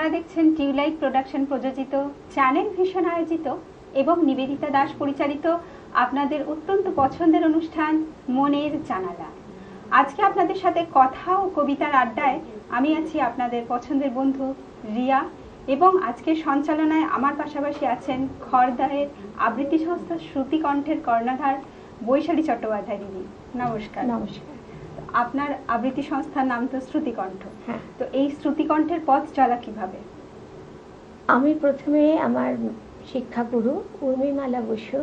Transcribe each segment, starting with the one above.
আপনারা দেখছেন tubelight production প্রযোজিত চ্যানেল ভিশন আয়োজিত এবং নিবেদিতা দাস পরিচালিত আপনাদের অত্যন্ত পছন্দের অনুষ্ঠান মনের জানালা। আজকে আপনাদের সাথে কথা ও কবিতার আড্ডায় আমি আছি আপনাদের পছন্দের বন্ধু রিয়া, এবং আজকের সঞ্চালনায় আমার পাশাপাশি আছেন খড়দাহের আবৃত্তি সংস্থা শ্রুতিকণ্ঠের কর্ণধার বৈশালী চট্টোপাধ্যায় দিদি। নমস্কার। নমস্কার। আপনার আবৃত্তি সংস্থার নাম তো শ্রুতিকণ্ঠ। হ্যাঁ। তো এই শ্রুতিকণ্ঠের পথ চলা কিভাবে? আমি প্রথমে আমার শিক্ষাগুরু উর্মিমালা বসু,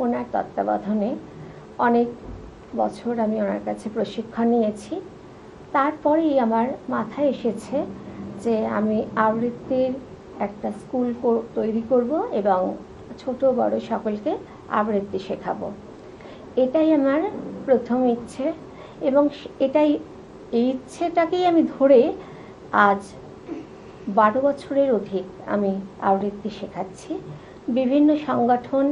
ওনার তত্ত্বাবধানে অনেক বছর আমি ওনার কাছে প্রশিক্ষণ নিয়েছি। তারপরেই আমার মাথায় এসেছে যে আমি আবৃত্তির একটা স্কুল তৈরি করব এবং ছোট বড় সকলকে আবৃত্তি শেখাবো। এটাই আমার প্রথম ইচ্ছে, এবং এই ইচ্ছেটাকেই আমি ধরে আজ 12 বছরের অধিক আমি আবৃত্তি শেখাচ্ছি বিভিন্ন সংগঠন,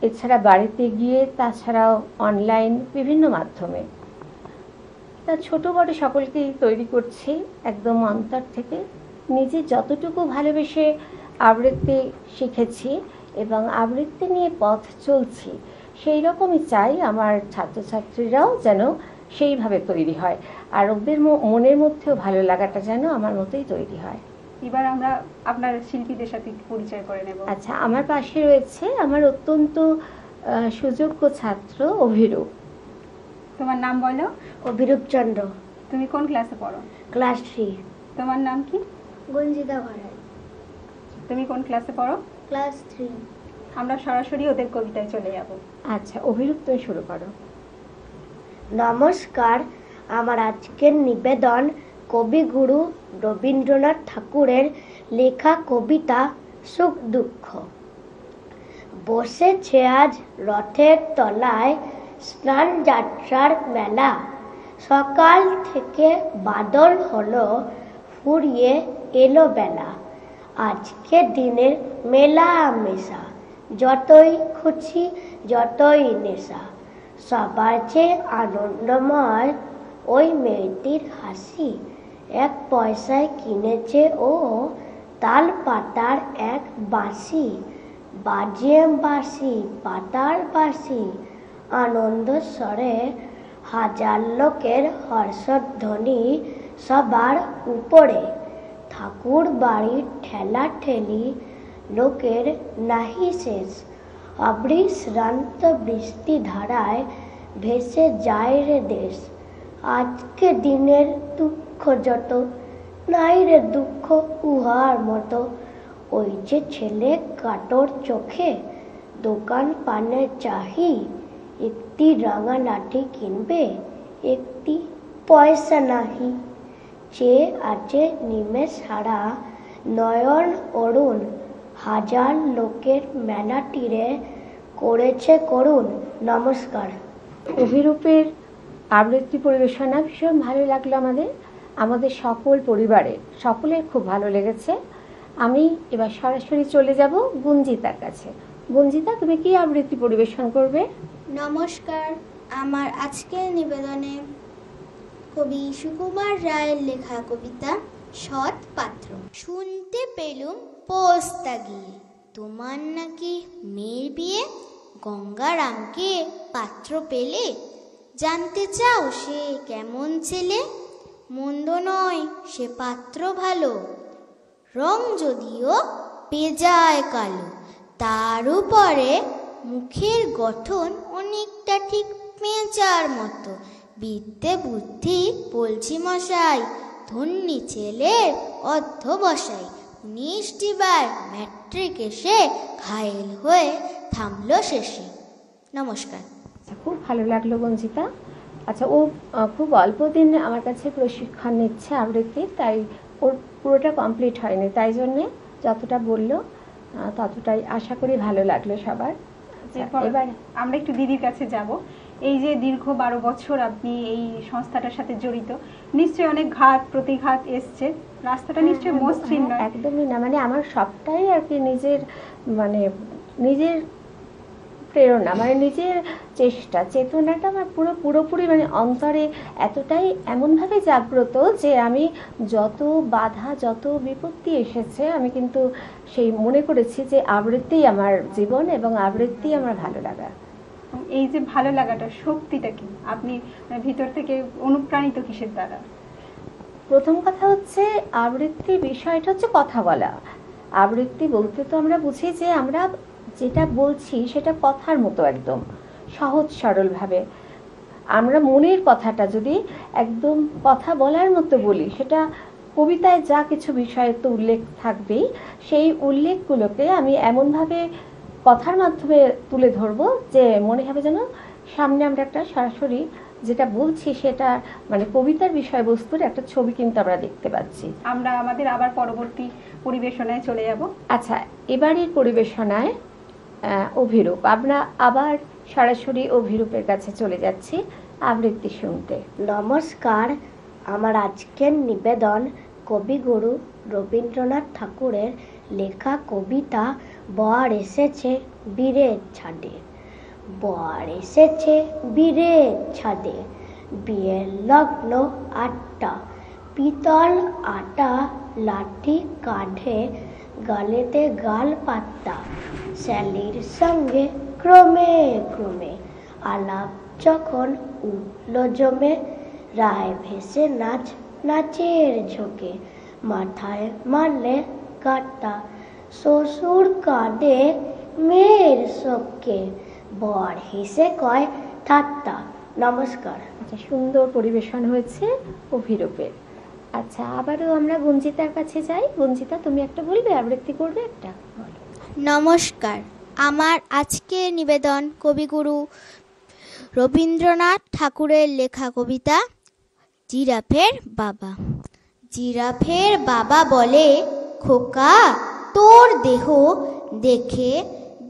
এছাড়া বাড়িতে গিয়ে, তাছাড়াও অনলাইন বিভিন্ন মাধ্যমে। তা ছোট বড় সকলকেই তৈরি করছি একদম অন্তর থেকে। নিজে যতটুকু ভালোবেসে আবৃত্তি শিখেছি এবং আবৃত্তি নিয়ে পথ চলছি, সেই রকমই চাই আমার ছাত্রছাত্রীরাও যেন সেইভাবে তৈরি হয়, আর ওদের মনের মধ্যেও ভালো লাগাটা যেন আমার মতোই তৈরি হয়। এবার আমরা আপনার শিল্পীদের সাথে পরিচয় করে নেব। আচ্ছা, আমার পাশে রয়েছে আমার অত্যন্ত সুযোগ্য ছাত্র অভিরূপ। তোমার নাম বলো। অভিরূপ চন্দ্র। তুমি কোন ক্লাসে পড়ো? ক্লাস 3। তোমার নাম কি? গঞ্জিতা ভরাই। তুমি কোন ক্লাসে পড়ো? ক্লাস 3। আমরা সরাসরি ওদের কবিতায় চলে যাব। আচ্ছা, অভিরূপ তুমি শুরু করো। নমস্কার। আমার আজকের নিবেদন কবিগুরু রবীন্দ্রনাথ ঠাকুরের লেখা কবিতা সুখ দুঃখ। বসেছে আজ রথের তলায় স্নান যাত্রার মেলা, সকাল থেকে বাদল হলো ফুরিয়ে এলো বেলা। আজকে দিনের মেলা মেশা, যতই খুশি যতই নেশা, সবার চেয়ে আনন্দময় ওই মেয়েটির হাসি। 1 পয়সায় কিনেছে ও তাল পাতার এক বাঁশি, বাজিয়ে বাঁশি পাতার বাঁশি, আনন্দ স্বরে হাজার লোকের হর্ষধ্বনি সবার উপরে। ঠাকুর বাড়ির ঠেলা ঠেলি লোকের নাহি শেষ, অবিশ্রান্ত বৃষ্টি ধারায় ভেসে যায় রে দেশ। আজকে দিনের দুঃখ যত, নাই রে দুঃখ উহার মতো। ওই যে ছেলে কাটোর চোখে দোকান পানে চাহি, একটি রাঙা লাঠি কিনবে, একটি পয়সা নাহি। চেয়ে আছে নিমেষ হারা নয়ন অরুণ, হাজার লোকের মেলাটিরে করেছে করুণ। নমস্কার। অভিরূপের আবৃত্তি পরিবেশনা ভীষণ ভালো লাগলো। আমাদের সকল পরিবারের সকলের খুব ভালো লেগেছে। আমি এবার সরাসরি চলে যাব গুঞ্জিতার কাছে। গুঞ্জিতা, তুমি কি আবৃত্তি পরিবেশন করবে? নমস্কার। আমার আজকের নিবেদনে কবি সুকুমার রায়ের লেখা কবিতা সৎ পাত্র। শুনতে পেলুম পোস্তা গিয়ে, তোমার নাকি মেয়ের বিয়ে, গঙ্গারামকে পাত্র পেলে, জানতে চাও সে কেমন ছেলে, মন্দ নয় সে পাত্র ভালো, রং যদিও বেজায় কালো, তার উপরে মুখের গঠন অনেকটা ঠিক পেঁচার মতো। বিদ্যে বুদ্ধি বলছি মশাই, ধন্যী ছেলের অধ্যবসায়, 19টি বার ম্যাট্রিক এসে ঘায়েল হয়ে থামলো শেষে। নমস্কার। খুব ভালো লাগলো গুঞ্জিতা। আচ্ছা, ও খুব অল্প দিন আমার কাছে প্রশিক্ষণ নিচ্ছে আবৃত্তি, তাই ওর পুরোটা কমপ্লিট হয়নি, তাই জন্যে যতটা বললো ততটাই আশা করি ভালো লাগলো সবার। এবার আমরা একটু দিদির কাছে যাব। এই যে দীর্ঘ 12 বছর আপনি এই সংস্থাটার সাথে জড়িত, নিশ্চয়ই অনেক ঘাত প্রতিঘাত এসছে, রাস্তাটা নিশ্চয়ই মসৃণ নয়। একদমই না, আমার সবটাই আর কি নিজের প্রেরণা, মানে নিজের চেষ্টা, চেতনাটা আমার পুরোপুরি মানে অন্তরে এতটাই এমনভাবে জাগ্রত যে আমি যত বাধা, যত বিপত্তি এসেছে, আমি কিন্তু সেই মনে করেছি যে আবৃত্তিই আমার জীবন এবং আবৃত্তিই আমার ভালো লাগা। এই যে ভালো লাগাটা, শক্তিটা কি? আপনি ভিতর থেকে অনুপ্রাণিত কিসের দ্বারা? প্রথম কথা হচ্ছে আবৃত্তি বিষয়টা হচ্ছে কথা বলা। আবৃত্তি বলতে তো আমরা বুঝি যে আমরা যেটা বলছি সেটা কথার মতো একদম সহজ সরলভাবে আমরা মনের কথাটা যদি একদম কথা বলার মতো বলি, সেটা কবিতায় যা কিছু বিষয়ের তো উল্লেখ থাকবেই, সেই উল্লেখগুলোকে আমি এমনভাবে কথার মাধ্যমে তুলে ধরবো যে মনে হবে যেন সামনে আমরা একটা সরাসরি যেটা বলছি সেটা মানে কবিতার বিষয়বস্তুর একটা ছবি কিন্তু আমরা দেখতে পাচ্ছি। আমরা আমাদের আবার পরবর্তী পরিবেশনায় চলে যাব। আচ্ছা, এবারের পরিবেশনায় অভিরূপ, আমরা আবার সরাসরি অভিরূপের কাছে চলে যাচ্ছি আবৃত্তি শুনতে। নমস্কার, আমার আজকের নিবেদন কবিগুরু রবীন্দ্রনাথ ঠাকুরের লেখা কবিতা বর এসেছে বীরের ছাদে। বর এসেছে বীরের ছাদে, বিয়ের লগ্ন 8টা, পিতল আটা লাঠি কাঁধে, গালেতে গাল পাত্তা, শ্যালির সঙ্গে ক্রমে ক্রমে আলাপ যখন উঠল জমে, রায় ভেসে নাচ নাচের ঝোঁকে, মাথায় মারলে গাঁটটা, শ্বশুর কাঁদে মেয়ের শোকে, বর হেসে কয় ঠাট্টা। নমস্কার। আচ্ছা, সুন্দর পরিবেশন হয়েছে অভিরূপের। আচ্ছা, আবারও আমরা গঞ্জিতার কাছে যাই। গঞ্জিতা, তুমি একটা বলবে, আবৃত্তি করবে একটা? নমস্কার, আমার আজকের নিবেদন কবিগুরু রবীন্দ্রনাথ ঠাকুরের লেখা কবিতা জিরাফের বাবা। জিরাফের বাবা বলে, খোকা তোর দেহ দেখে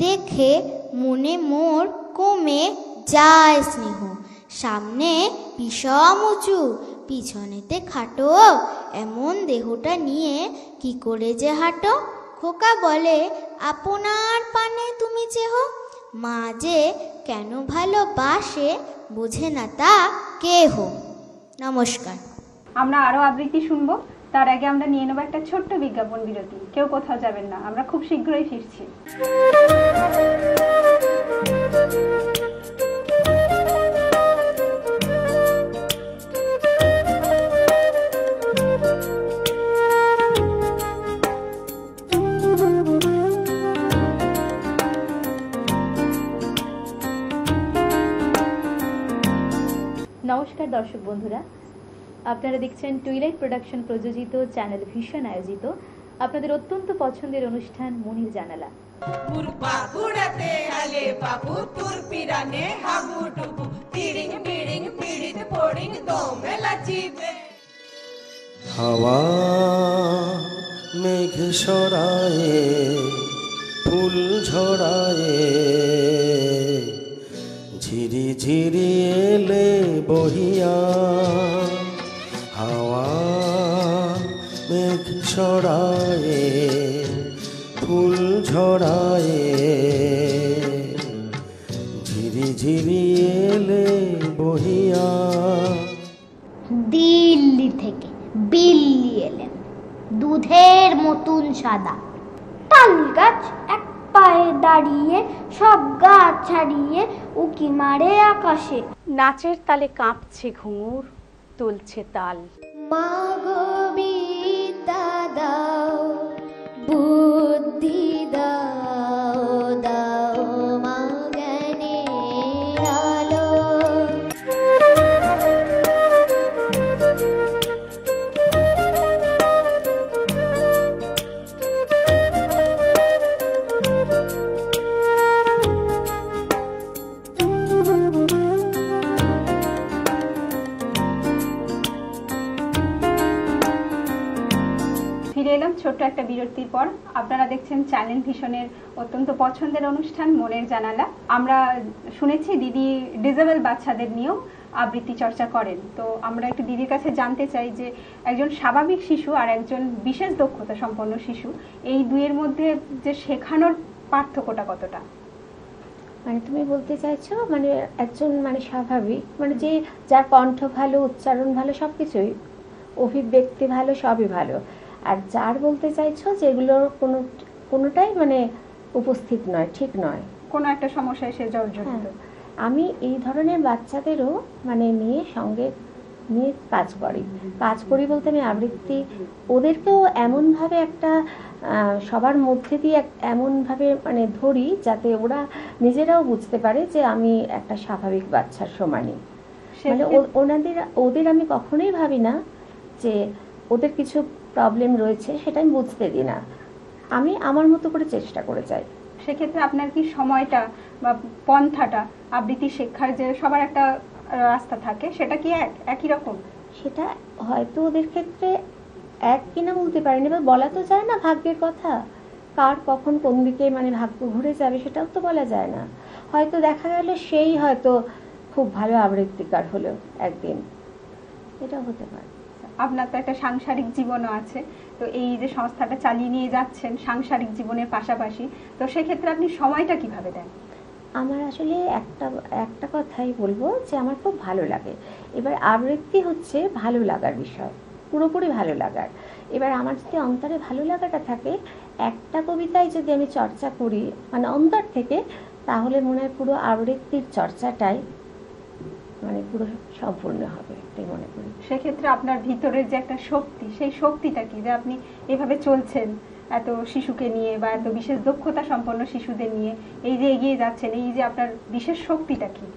দেখে মনে মোর কমে যায় স্নেহ, সামনে বিষম উঁচু পিছনেতে খাটো, এমন দেহটা নিয়ে কি করে যে হাঁটো। খোকা বলে, আপনার পানে তুমি চেহ, মা যে কেন ভালোবাসে বোঝে না তা কেহ। নমস্কার। আমরা আরো আবৃত্তি শুনবো, তার আগে আমরা নিয়ে নেবো একটা ছোট্ট বিজ্ঞাপন বিরতি। কেউ কোথাও যাবেন না, আমরা খুব শীঘ্রই ফিরছি। নমস্কার দর্শক বন্ধুরা, আপনারা দেখছেন টুইলাইট প্রোডাকশন প্রযোজিত চ্যানেল ভিশন আয়োজিত আপনাদের অত্যন্ত পছন্দের অনুষ্ঠান মনির জানালা। হাওয়া মেঘ সরায়ে ফুল ঝরায়ে, ঝিরি ঝিরি এলে বহিয়া। হাওয়া মেঘ সরায়ে ফুল ঝরায়ে, ঝিরি ঝিরি এলে বহিয়া। দিল্লি থেকে বিল্লি এলেন, দুধের মতন সাদা, তাল গাছ এক পায়ে দাঁড়িয়ে সব গাছ ছাড়িয়ে উকি মারে আকাশে। নাচের তালে কাঁপছে ঘুঙুর, তুলছে তাল। মা গো বিদ্যা দাও, বুদ্ধি দাও, দাও মা জ্ঞানের আলো। ফিরে এলাম ছোট্ট একটা বিরতির পর। আপনারা দেখছেন চ্যানেল ভিশনের অত্যন্ত পছন্দের অনুষ্ঠান মনের জানালা। আমরা শুনেছি দিদি ডিজেবল বাচ্চাদের নিয়েও আবৃত্তি চর্চা করেন। তো আমরা একটু দিদির কাছে জানতে চাই যে একজন স্বাভাবিক শিশু আর একজন বিশেষ দক্ষতা সম্পন্ন শিশু, এই দুইয়ের মধ্যে যে শেখানোর পার্থক্যটা কতটা? মানে তুমি বলতে চাইছো মানে একজন মানে স্বাভাবিক মানে যে যার কণ্ঠ ভালো, উচ্চারণ ভালো, সবকিছুই অভিব্যক্তি ভালো, সবই ভালো, আর যার বলতে চাইছো যেগুলোর কোনোটাই মানে উপস্থিত নয়, ঠিক নয়, কোনো একটা সমস্যায় সে জর্জরিত। হ্যাঁ, আমি এই ধরনের বাচ্চাদেরও মানে সঙ্গে নিয়ে কাজ করি বলতে আমি আবৃত্তি ওদেরকেও এমনভাবে একটা সবার মধ্যে দিয়ে এমনভাবে মানে ধরি যাতে ওরা নিজেরাও বুঝতে পারে যে আমি একটা স্বাভাবিক বাচ্চার সমানই। মানে ওদের আমি কখনোই ভাবি না যে ওদের কিছু প্রবলেম রয়েছে, সেটা আমি বুঝতে দিই না, আমি আমার মতো করে চেষ্টা করে যাই। সেক্ষেত্রে আপনার কি সময়টা বা পন্থাটা আবৃত্তি শেখার যে সবার একটা রাস্তা থাকে, সেটা কি একই রকম? সেটা হয়তো ওদের ক্ষেত্রে এক কিনা বলতে পারিনি, বা বলা তো যায় না ভাগ্যের কথা, কার কখন কোন দিকে মানে ভাগ্য ঘুরে যাবে সেটাও তো বলা যায় না। হয়তো দেখা গেল সেই হয়তো খুব ভালো আবৃত্তিকার হলো একদিন, এটাও হতে পারে। আপনার তো একটা সাংসারিক জীবনও আছে, তো এই যে সংস্থাটা চালিয়ে নিয়ে যাচ্ছেন সাংসারিক জীবনের পাশাপাশি, তো সেক্ষেত্রে আপনি সময়টা কিভাবে দেন? আমার আসলে একটা কথাই বলবো যে আমার খুব ভালো লাগে। এবার আবৃত্তি হচ্ছে ভালো লাগার বিষয়, পুরোপুরি ভালো লাগার। এবার আমার যদি অন্তরে ভালো লাগাটা থাকে, একটা কবিতায় যদি আমি চর্চা করি মানে অন্তর থেকে, তাহলে মনে হয় পুরো আবৃত্তির চর্চাটাই মানে পুরো সম্পূর্ণ হবে তাই মনে করি। সেক্ষেত্রে আপনার ভিতরের যে একটা শক্তি, সেই শক্তিটা কি যে আপনি এভাবে চলছেন এত শিশুকে নিয়ে বা এত বিশেষ দক্ষতা সম্পন্ন শিশুদের নিয়ে এই যে এগিয়ে যাচ্ছেন, এই যে আপনার বিশেষ শক্তিটা কি?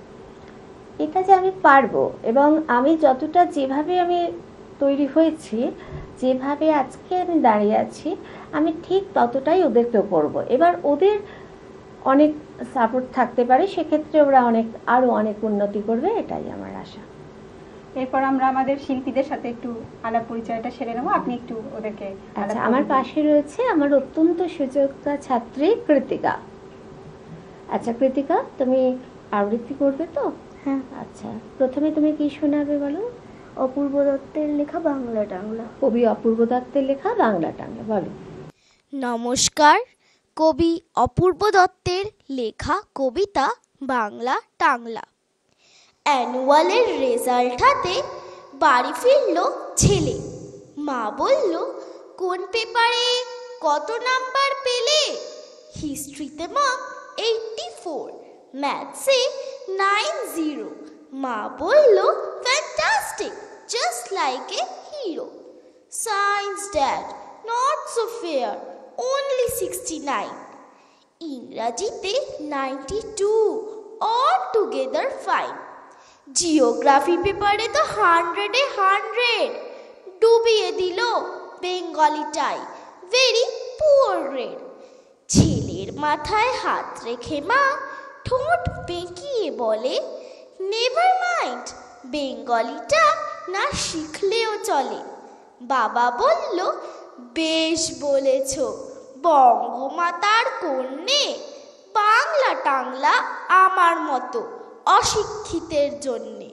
এটা যে আমি পারবো, এবং আমি যতটা যেভাবে আমি তৈরি হয়েছি, যেভাবে আজকে আমি দাঁড়িয়ে আছি, আমি ঠিক ততটাই ওদেরকেও করবো। এবার ওদের অনেক সাপোর্ট থাকতে পারে, সেক্ষেত্রে ওরা আরো অনেক উন্নতি করবে, এটাই আমার আশা। এরপর আমরা আমাদের শিল্পীদের সাথে একটু আলাপ পরিচয়টা সেরে নেবো, আপনি একটু ওদেরকে। আচ্ছা, আমার পাশে রয়েছে আমার অত্যন্ত সুযোগ্য ছাত্রী কৃতিকা। আচ্ছা কৃতিকা, তুমি আবৃত্তি করবে তো? হ্যাঁ। আচ্ছা, প্রথমে তুমি কি শোনাবে বলো? অপূর্ব দত্তের লেখা বাংলা টাংলা। কবি অপূর্ব দত্তের লেখা বাংলা টাংলা, বলো। নমস্কার, কবি অপূর্ব দত্তের লেখা কবিতা বাংলা টাংলা। অ্যানুয়ালের রেজাল্ট হাতে বাড়ি ফিরল ছেলে। মা বলল, কোন পেপারে কত নাম্বার পেলে? হিস্ট্রিতে মা 84, ম্যাথসে 90। মা বলল, fantastic, just like a hero. Science dad, not so fair, only 69। ইংরাজিতে 92, all together fine। জিওগ্রাফি পেপারে তো 100-এ 100, ডুবিয়ে দিল বেঙ্গলিটাই, ভেরি পুয়ার গ্রেড। ছেলের মাথায় হাত রেখে মা ঠোঁট বেঁকিয়ে বলে, নেভার মাইন্ড, বেঙ্গলিটা না শিখলেও চলে। বাবা বলল, বেশ বলেছ, বঙ্গমাতার কন্যে, বাংলা টাংলা আমার মতো অশিক্ষিতের জন্যে।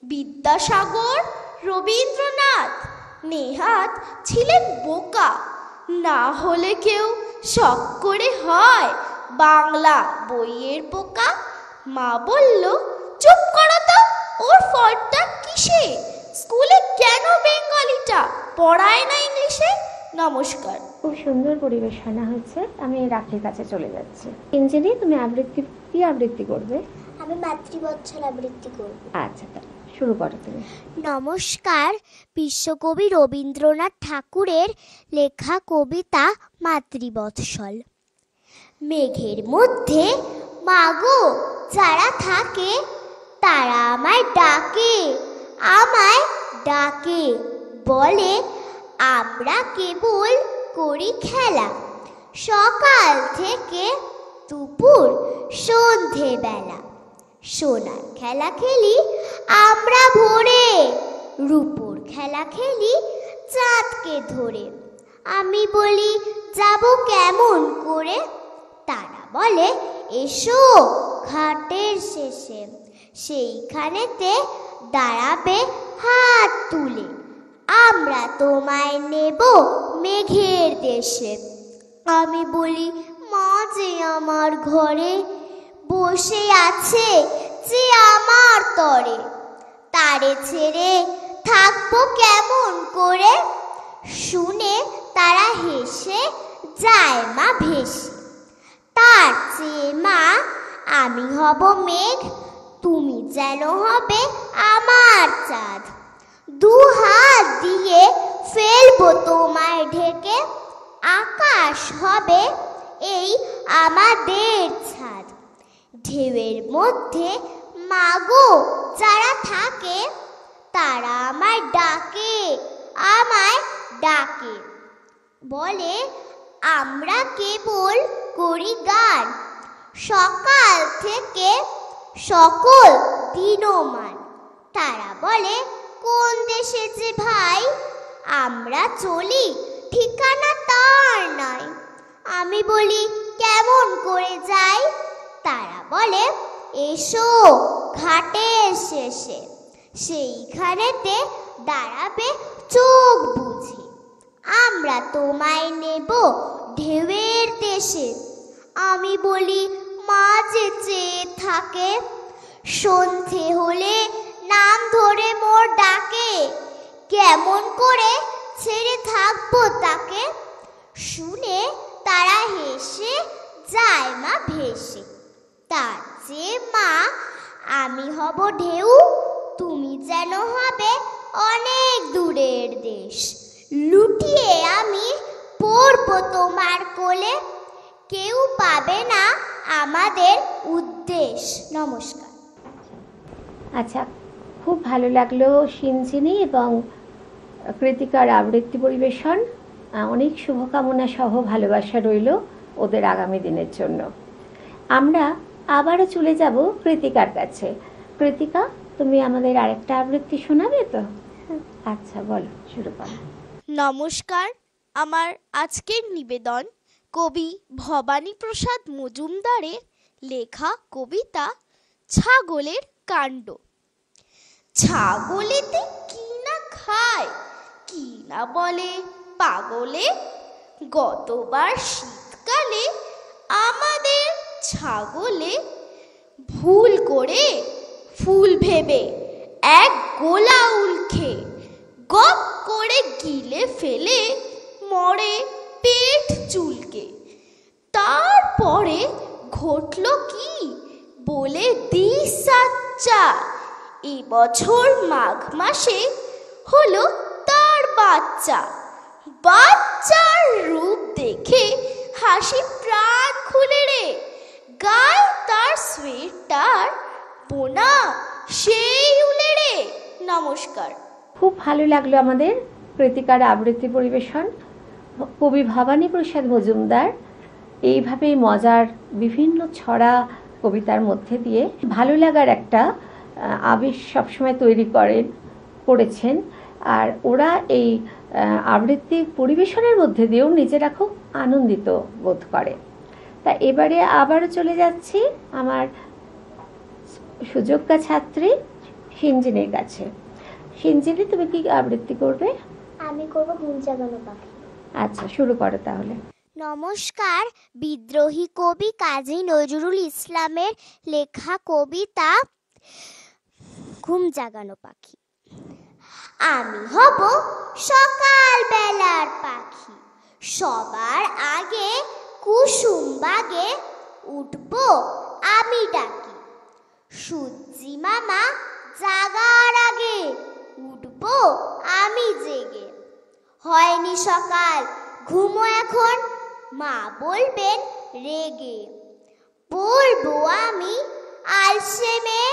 বিদ্যাসাগর, রবীন্দ্রনাথ, নেহাত ছিলেন বোকা, না হলে কেউ শখ করে হয় বাংলা বইয়ের পোকা। মা বলল, চুপ করো তো, ওর ফলটা কিসে? স্কুলে কেন বেঙ্গলিটা পড়ায় না ইংলিশে? নমস্কার। খুব সুন্দর পরিবেশনা হয়েছে, আমি রাখির কাছে চলে যাচ্ছি। ইঞ্জিনি, তুমি কি আবৃত্তি করবে? আমি মাতৃবৎসল আবৃত্তি করব। আচ্ছা, তাহলে শুরু করো তুমি। নমস্কার, বিশ্বকবি রবীন্দ্রনাথ ঠাকুরের লেখা কবিতা মাতৃবৎসল। মেঘের মধ্যে মাগো যারা থাকে, তারা আমায় ডাকে, বলে আমরা কেবল করি খেলা, সকাল থেকে দুপুর সন্ধে বেলা। সোনার খেলা খেলি আমরা ভোরে, রূপোর খেলা খেলি চাঁদকে ধরে। আমি বলি যাব কেমন করে, তারা বলে এসো ঘাটের শেষে, সেইখানেতে দাঁড়াবে হাত তুলে, আমরা তোমায় নেব মেঘের দেশে। আমি বলি মা যে আমার ঘরে, বসে আছে যে আমার তরে, তারে ছেড়ে থাকবো কেমন করে? শুনে তারা হেসে যায় মা ভেসে। তার চেয়ে মা আমি হব মেঘ, তুমি যেন হবে আমার চাঁদ। দু হাত দিয়ে ফেলবো তোমায় ঢেকে, আকাশ হবে এই আমাদের ছাদ। ঢেউয়ের মধ্যে মাগো যারা থাকে, তারা আমায় ডাকে, বলে আমরা কেবল করি গান, সকাল থেকে সকল দিনমান। তারা বলে কোন দেশে যে ভাই, আমরা চলি ঠিকানা তার নাই। আমি বলি কেমন করে যাই, তারা বলে এসো ঘাটের শেষে, সেইখানেতে দাঁড়াবে চোখ বুঝে। আমরা তোমায় নেব ঢেউয়ের দেশে। আমি বলি মা যে চেয়ে থাকে, সন্ধে হলে নাম ধরে মোর ডাকে, কেমন করে ছেড়ে থাকবো তাকে? শুনে তারা হেসে যায় মা ভেসে। তার চেয়ে মা আমি হব ঢেউ, তুমি যেন হবে অনেক দূরের দেশ। লুটিয়ে আমি পড়বো তোমার কোলে, কেউ পাবে না আমাদের উদ্দেশ। নমস্কার। আচ্ছা, খুব ভালো লাগলো সিঞ্জিনী এবং কৃতিকার আবৃত্তি পরিবেশন। অনেক শুভকামনা সহ ভালোবাসা রইল ওদের আগামী দিনের জন্য। আমরা আবারও চলে যাব কৃতিকার কাছে। কৃতিকা, তুমি আমাদের আরেকটা আবৃত্তি শোনাবে তো? আচ্ছা, বলো, শুরু করো। নমস্কার, আমার আজকের নিবেদন কবি ভবানী প্রসাদ মজুমদারের লেখা কবিতা ছাগলের কাণ্ড। ছাগলেতে কি না খায়, কি না বলে পাগলে, গতবার শীতকালে আমাদের ছাগলে ভুল করে ফুল ভেবে এক গোলা উল খেয়ে গপ করে গিলে ফেলে মরে পেট চুলকে। তারপরে ঘটল কি বলে দিই সাচ্চা, এবছর মাঘ মাসে হলো তার বাচ্চা। বাচ্চার রূপ দেখে হাসি প্রাণ খুলে রে, গায়ে তার সোয়েটার বোনা সেই উলে রে। নমস্কার। খুব ভালো লাগলো আমাদের কৃতিকার আবৃত্তি পরিবেশন। কবি ভবানী প্রসাদ মজুমদার এইভাবেই মজার বিভিন্ন ছড়া কবিতার মধ্যে দিয়ে ভালো লাগার একটা আবেশ সবসময় তৈরি করেছেন। আর ওরা এই আবৃত্তি পরিবেশনের মধ্যে দিয়েও নিজেরা খুব আনন্দিত বোধ করে। তা এবারে আবারও চলে যাচ্ছি আমার সুযোগ্যা ছাত্রী সিঞ্জিনীর কাছে। সিঞ্জিনী, তুমি কি আবৃত্তি করবে? আমি করব ঘুম জাগানো পাখি। আচ্ছা, শুরু করো তাহলে। নমস্কার। বিদ্রোহী কবি কাজী নজরুল ইসলামের লেখা কবিতা ঘুম জাগানো পাখি। আমি হব সকাল বেলার পাখি, সবার আগে কুসুম বাগে উঠব আমি ডাকি। সূর্যি মামা জাগার আগে উঠব আমি জেগে। হয়নি সকাল, ঘুমো এখন, মা বলবেন রেগে। বলবো আমি আলসে মেয়ে,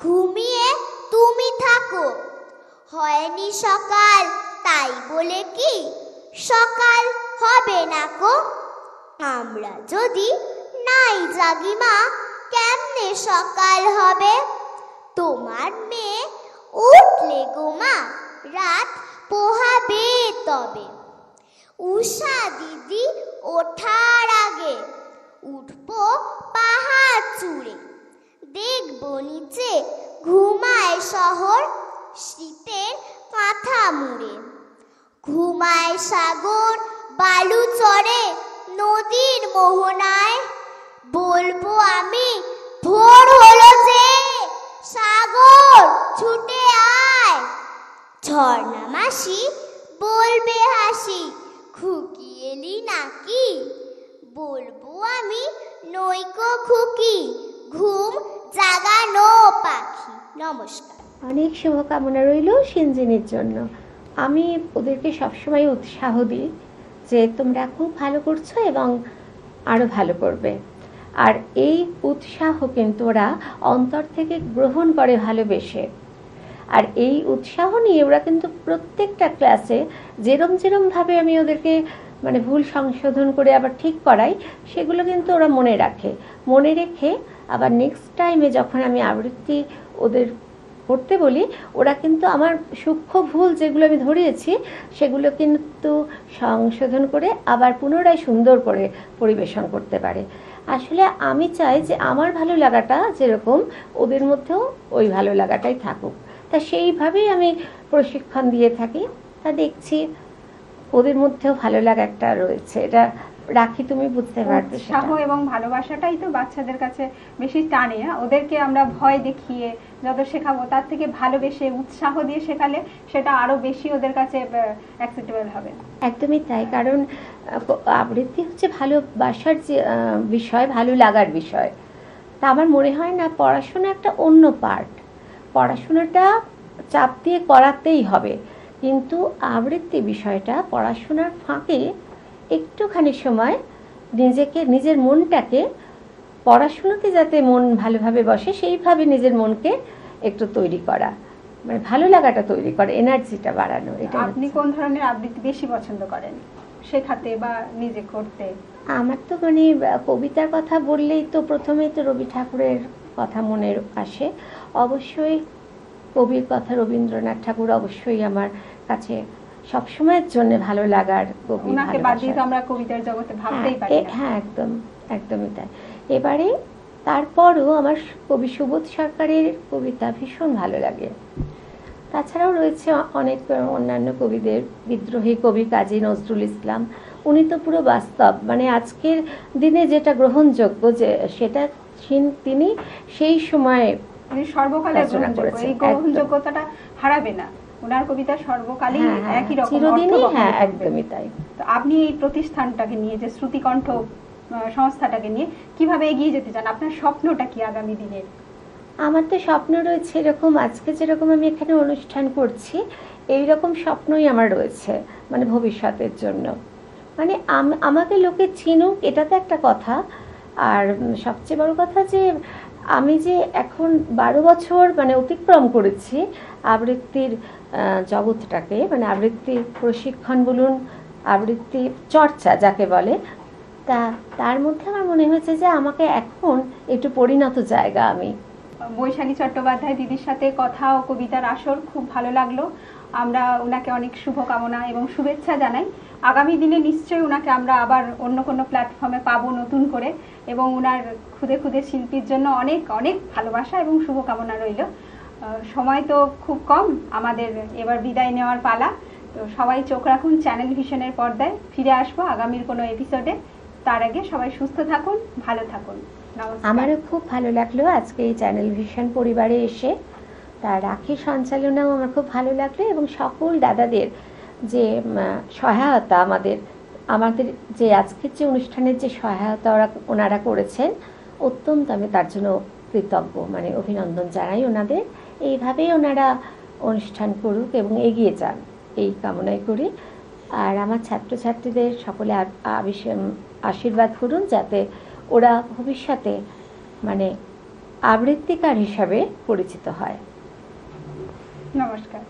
ঘুমিয়ে তুমি থাকো। হয়নি সকাল, তাই বলে কি সকাল হবে না কো? আমরা যদি নাই জাগি মা, কেমনে সকাল হবে? তোমার মেয়ে উঠলে গো মা, রাত পোহাবে তবে। উষা দিদি ওঠার আগে উঠবো পাহাড় চূড়ে। দেখবো নিচে ঘুমায় শহর, শীতের কাঁথা মুড়ে। ঘুমায় সাগর বালু চরে নদীর মোহনায়। বলবো আমি ভোর হলো যে, সাগর ছুটে আয়, ঝর্ণা মাসি বলবে হাসি, খুকি এলি নাকি, বলবো আমি নইকো খুকি, ঘুম জাগানো পাখি। নমস্কার। অনেক শুভকামনা রইল সিনজিনির জন্য। আমি ওদেরকে সবসময় উৎসাহ দিই যে তোমরা খুব ভালো করছো এবং আরও ভালো করবে। আর এই উৎসাহ কিন্তু ওরা অন্তর থেকে গ্রহণ করে ভালোবেসে। আর এই উৎসাহ নিয়ে ওরা কিন্তু প্রত্যেকটা ক্লাসে যেরমভাবে আমি ওদেরকে মানে ভুল সংশোধন করে আবার ঠিক করাই, সেগুলো কিন্তু ওরা মনে রাখে। মনে রেখে আবার নেক্সট টাইমে যখন আমি আবৃত্তি ওদের করতে বলি, ওরা কিন্তু আমার সূক্ষ্ম ভুল যেগুলো আমি ধরিয়েছি সেগুলো কিন্তু সংশোধন করে আবার পুনরায় সুন্দর করে পরিবেশন করতে পারে। আসলে আমি চাই যে আমার ভালো লাগাটা যেরকম ওদের মধ্যেও ওই ভালো লাগাটাই থাকুক। তা সেইভাবেই আমি প্রশিক্ষণ দিয়ে থাকি। তা দেখছি ওদের মধ্যেও ভালো লাগা একটা রয়েছে। এটা রাখি, তুমি বুঝতে পারবে। উৎসাহ এবং ভালোবাসাটাই তো বাচ্চাদের কাছে বেশি টানে। ওদেরকে আমরা ভয় দেখিয়ে যত শেখাবো তার থেকে ভালোবেসে উৎসাহ দিয়ে শেখালে সেটা আরো বেশি ওদের কাছে অ্যাকসেপ্টেবল হবে। একদমই তাই, কারণ আবৃত্তি হচ্ছে ভালোবাসার যে বিষয়, ভালো লাগার বিষয়। তা আমার মনে হয় না পড়াশোনা একটা অন্য পার্ট, পড়াশোনাটা চাপ দিয়ে করাতেই হবে, কিন্তু আবৃত্তি বিষয়টা পড়াশোনার ফাঁকে একটুখানি সময় নিজের মনটাকে পড়াশোনাতে যাতে মন ভালোভাবে বসে সেইভাবে নিজের মনকে একটু তৈরি করা, মানে ভালো লাগাটা তৈরি করা, এনার্জিটা বাড়ানো। এটা আপনি কোন ধরনের আবৃত্তি বেশি পছন্দ করেন শেখাতে বা নিজে করতে? আমার তো মানে কবিতার কথা বললেই তো প্রথমেই তো রবি ঠাকুরের কথা মনে আসে। অবশ্যই কবির কথা, রবীন্দ্রনাথ ঠাকুর অবশ্যই আমার কাছে সবসময়ের জন্য ভালো লাগার কবি। ওনাকে বাদ দিয়ে তো আমরা কবিতার জগতে ভাবতেই পারি না। হ্যাঁ, একদমই তাই। এবারে তারপরও আমার কবি সুবোধ সরকারের কবিতা ভীষণ ভালো লাগে। তাছাড়াও রয়েছে অনেক অন্যান্য কবিদের, বিদ্রোহী কবি কাজী নজরুল ইসলাম। উনি তো পুরো বাস্তব, মানে আজকের দিনে যেটা গ্রহণযোগ্য যে সেটা তিনি সেই সময়ে সর্বকালের গ্রহণযোগ্য। এই গ্রহণযোগ্যতাটা হারাবে না। ওনার কবিতা সর্বকালই একই রকম চিরদিনই। হ্যাঁ, একদমই তাই। তো আপনি এই প্রতিষ্ঠানটাকে নিয়ে, যে শ্রুতিকণ্ঠ সংস্থাটাকে নিয়ে কিভাবে এগিয়ে যেতে চান? আপনার স্বপ্নটা কি আগামী দিনের? আমার তো স্বপ্ন রয়েছে এরকম, আজকে যেরকম আমি এখানে অনুষ্ঠান করছি এই রকম স্বপ্নই আমার রয়েছে, মানে ভবিষ্যতের জন্য। মানে আমাকে লোকে চিনুক, এটা তো একটা কথা। আর সবচেয়ে বড় কথা যে আমি যে এখন 12 বছর মানে অতিক্রম করেছি আবৃত্তির জগৎটাকে, মানে আবৃত্তি প্রশিক্ষণ বলুন, আবৃত্তি চর্চা যাকে বলে, তার মধ্যে আমার মনে হয়েছে যে আমাকে এখন একটু পরিণত জায়গা। আমি বৈশালী চট্টোপাধ্যায় দিদির সাথে কথা ও কবিতার আসর খুব ভালো লাগলো। আমরা ওনাকে অনেক শুভকামনা এবং শুভেচ্ছা জানাই। আগামী দিনে নিশ্চয়ই ওনাকে আমরা আবার অন্য কোনো প্ল্যাটফর্মে পাবো নতুন করে, এবং ওনার ক্ষুদে ক্ষুদে শিল্পীর জন্য অনেক অনেক ভালোবাসা এবং শুভকামনা রইল। সময় তো খুব কম, আমাদের এবার বিদায় নেওয়ার পালা। তো সবাই চোখ রাখুন চ্যানেল ভিশনের পর্দায়। ফিরে আসবো আগামীর কোনো এপিসোডে। তার আগে সবাই সুস্থ থাকুন, ভালো থাকুন। আমারও খুব ভালো লাগলো আজকে এই চ্যানেল ভিশন পরিবারে এসে। তার রাখি সঞ্চালনাও আমার খুব ভালো লাগলো, এবং সকল দাদাদের যে সহায়তা, আমাদের যে আজকের যে অনুষ্ঠানের যে সহায়তা ওনারা করেছেন, অত্যন্ত আমি তার জন্য কৃতজ্ঞ, মানে অভিনন্দন জানাই ওনাদের। এইভাবেই ওনারা অনুষ্ঠান করুক এবং এগিয়ে যান, এই কামনাই করি। আর আমার ছাত্রছাত্রীদের সকলে আশীর্বাদ করুন যাতে ওরা ভবিষ্যতে মানে আবৃত্তিকার হিসাবে পরিচিত হয়। নমস্কার।